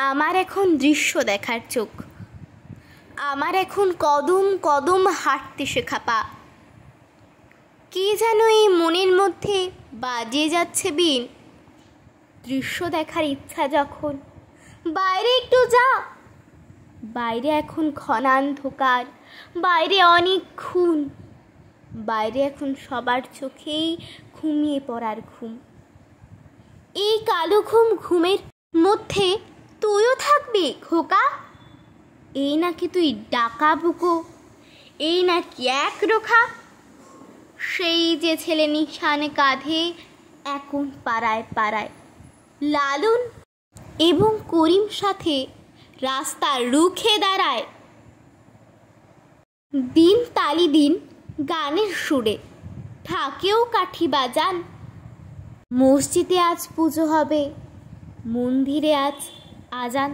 আমার এখন দৃশ্য দেখার চোখ, আমার এখন কদম কদম হাঁটতে শেখা পা। কে যেন এই মনের মধ্যে বাজিয়ে যাচ্ছে বিন, দৃশ্য দেখার ইচ্ছা যখন বাইরে একটু যা। বাইরে এখন ঘনান্ধকার, বাইরে অনেক খুন, বাইরে এখন সবার চোখেই ঘুমিয়ে পড়ার ঘুম। এই কালো ঘুমের মধ্যে তুইও থাকবি খোকা? এই নাকি তুই ডাকা বুকো, এই নাকি এক রোখা? সেই যে ছেলে নিশান কাঁধে এখন পাড়ায় পাড়ায়, লালন এবং করিম সাথে রাস্তা রুখে দাঁড়ায়। দিন তালি দিন গানের সুরে, ঢাকেও কাঠি বাজান। মসজিদে আজ পুজো হবে, মন্দিরে আজ আজান।